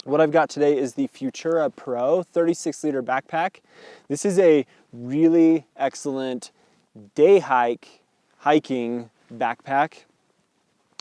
What I've got today is the Futura Pro 36-liter backpack. This is a really excellent day hiking backpack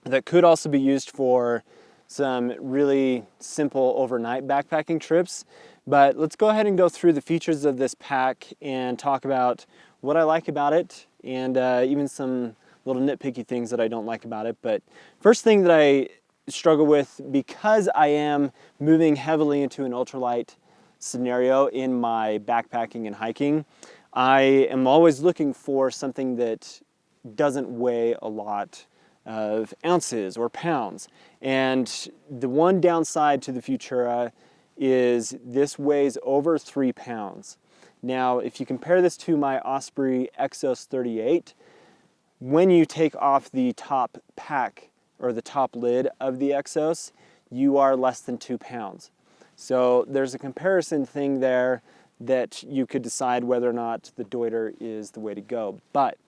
that could also be used for some really simple overnight backpacking trips. But let's go ahead and go through the features of this pack and talk about what I like about it and even some little nitpicky things that I don't like about it. But first thing that I struggle with, because I am moving heavily into an ultralight scenario in my backpacking and hiking, I am always looking for something that doesn't weigh a lot of ounces or pounds. And the one downside to the Futura is this weighs over 3 pounds. Now, if you compare this to my Osprey Exos 38, when you take off the top pack or the top lid of the Exos, you are less than 2 pounds. So there's a comparison thing there that you could decide whether or not the Deuter is the way to go. But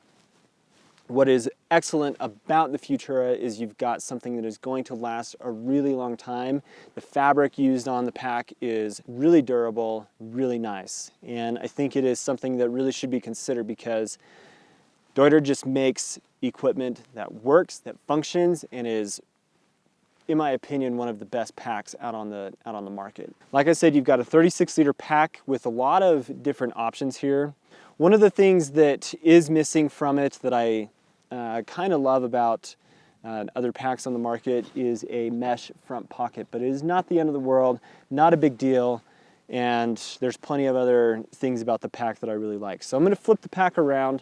what is excellent about the Futura is you've got something that is going to last a really long time. The fabric used on the pack is really durable, really nice. And I think it is something that really should be considered because Deuter just makes equipment that works, that functions, and is, in my opinion, one of the best packs out on the market. Like I said, you've got a 36-liter pack with a lot of different options here. One of the things that is missing from it that I kind of love about other packs on the market is a mesh front pocket, but it is not the end of the world, not a big deal, and there's plenty of other things about the pack that I really like. So I'm going to flip the pack around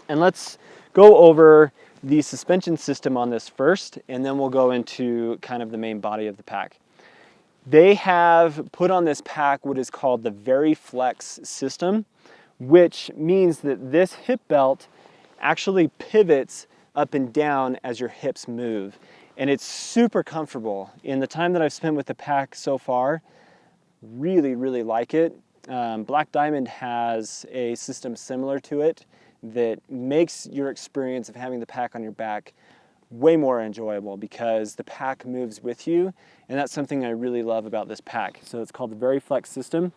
and let's go over the suspension system on this first, and then we'll go into kind of the main body of the pack. They have put on this pack what is called the VeriFlex system, which means that this hip belt actually pivots up and down as your hips move. And it's super comfortable. In the time that I've spent with the pack so far, really, really like it. Black Diamond has a system similar to it that makes your experience of having the pack on your back way more enjoyable because the pack moves with you, and that's something I really love about this pack. So it's called the VeriFlex system.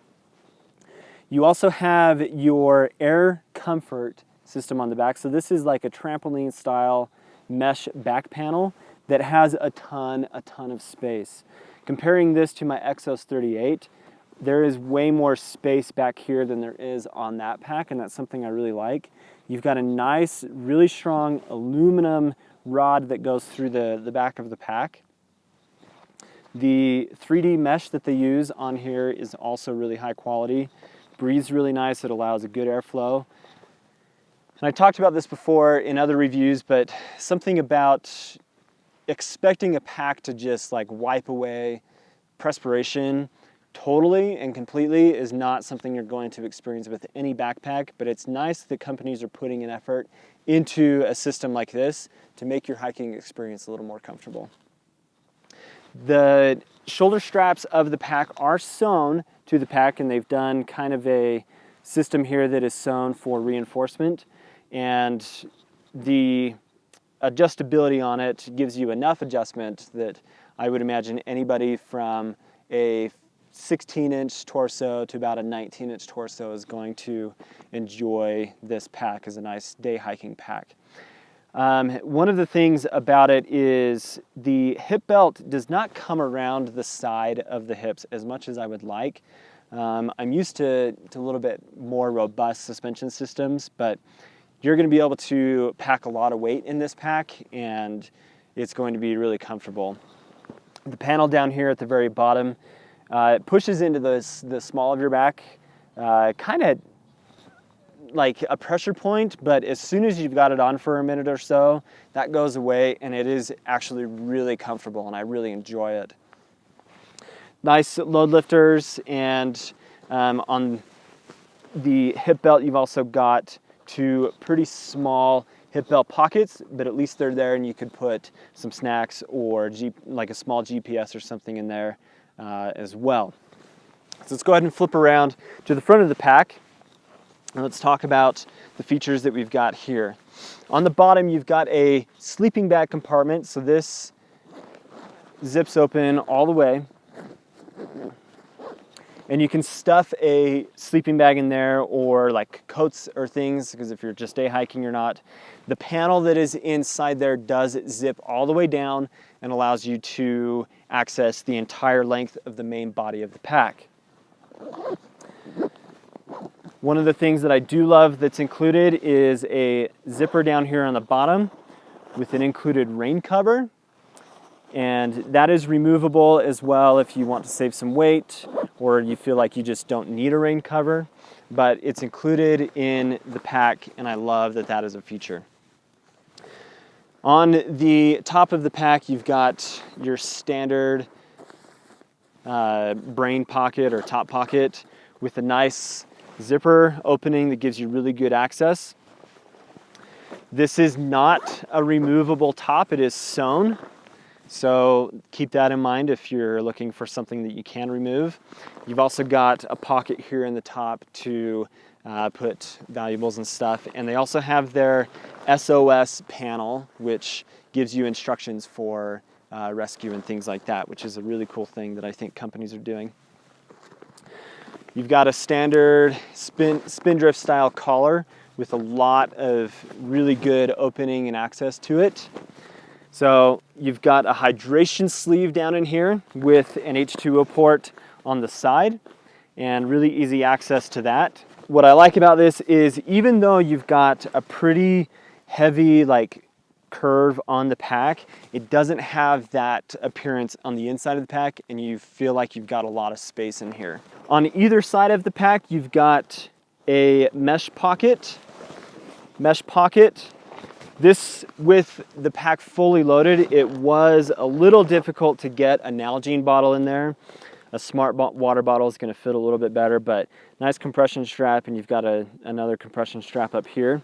You also have your Air Comfort system on the back. So this is like a trampoline style mesh back panel that has a ton of space. Comparing this to my Exos 38, there is way more space back here than there is on that pack, and that's something I really like. You've got a nice, really strong aluminum rod that goes through the back of the pack. The 3D mesh that they use on here is also really high quality. Breathes really nice, it allows a good airflow. And I talked about this before in other reviews, but something about expecting a pack to just like wipe away perspiration totally and completely is not something you're going to experience with any backpack, but it's nice that companies are putting an effort into a system like this to make your hiking experience a little more comfortable. The shoulder straps of the pack are sewn to the pack, and they've done kind of a system here that is sewn for reinforcement, and the adjustability on it gives you enough adjustment that I would imagine anybody from a 16-inch torso to about a 19-inch torso is going to enjoy this pack as a nice day hiking pack. One of the things about it is the hip belt does not come around the side of the hips as much as I would like. I'm used to a little bit more robust suspension systems, but you're going to be able to pack a lot of weight in this pack, and it's going to be really comfortable. The panel down here at the very bottom it pushes into the small of your back, kind of like a pressure point, but as soon as you've got it on for a minute or so, that goes away, and it is actually really comfortable, and I really enjoy it. Nice load lifters, and on the hip belt you've also got two pretty small hip belt pockets, but at least they're there and you could put some snacks or like a small GPS or something in there as well. So let's go ahead and flip around to the front of the pack and let's talk about the features that we've got here. On the bottom you've got a sleeping bag compartment, so this zips open all the way, And you can stuff a sleeping bag in there or like coats or things, because if you're just day hiking or not. The panel that is inside there does zip all the way down and allows you to access the entire length of the main body of the pack. One of the things that I do love that's included is a zipper down here on the bottom with an included rain cover. And that is removable as well if you want to save some weight or you feel like you just don't need a rain cover. But it's included in the pack, and I love that that is a feature. On the top of the pack, you've got your standard brain pocket or top pocket with a nice zipper opening that gives you really good access. This is not a removable top, it is sewn. So keep that in mind if you're looking for something that you can remove. You've also got a pocket here in the top to put valuables and stuff. And they also have their SOS panel, which gives you instructions for rescue and things like that, which is a really cool thing that I think companies are doing. You've got a standard spindrift style collar with a lot of really good opening and access to it. So you've got a hydration sleeve down in here with an H2O port on the side and really easy access to that. What I like about this is even though you've got a pretty heavy curve on the pack, it doesn't have that appearance on the inside of the pack and you feel like you've got a lot of space in here. On either side of the pack, you've got a mesh pocket. This, with the pack fully loaded, it was a little difficult to get a Nalgene bottle in there. A smart water bottle is going to fit a little bit better, but nice compression strap, and you've got another compression strap up here.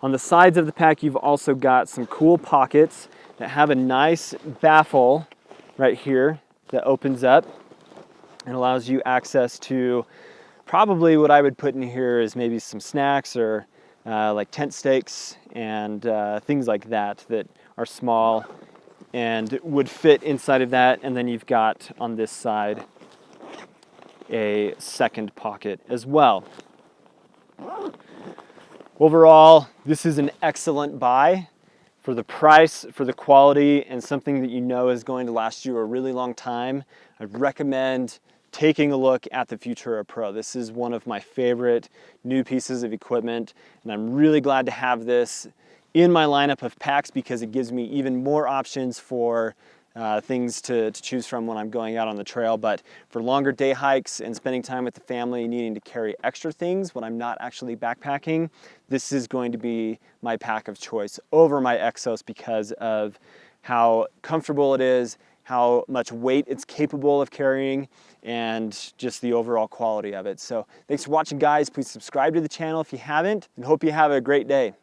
On the sides of the pack, you've also got some cool pockets that have a nice baffle right here that opens up and allows you access to probably what I would put in here is maybe some snacks or like tent stakes and things like that are small and would fit inside of that. And then you've got on this side a second pocket as well. Overall, this is an excellent buy for the price, for the quality, and something that you know is going to last you a really long time. I'd recommend taking a look at the Futura Pro. This is one of my favorite new pieces of equipment, and I'm really glad to have this in my lineup of packs because it gives me even more options for things to choose from when I'm going out on the trail. But for longer day hikes and spending time with the family, needing to carry extra things when I'm not actually backpacking, this is going to be my pack of choice over my Exos because of how comfortable it is, how much weight it's capable of carrying, and just the overall quality of it. So thanks for watching, guys. Please subscribe to the channel if you haven't, and hope you have a great day.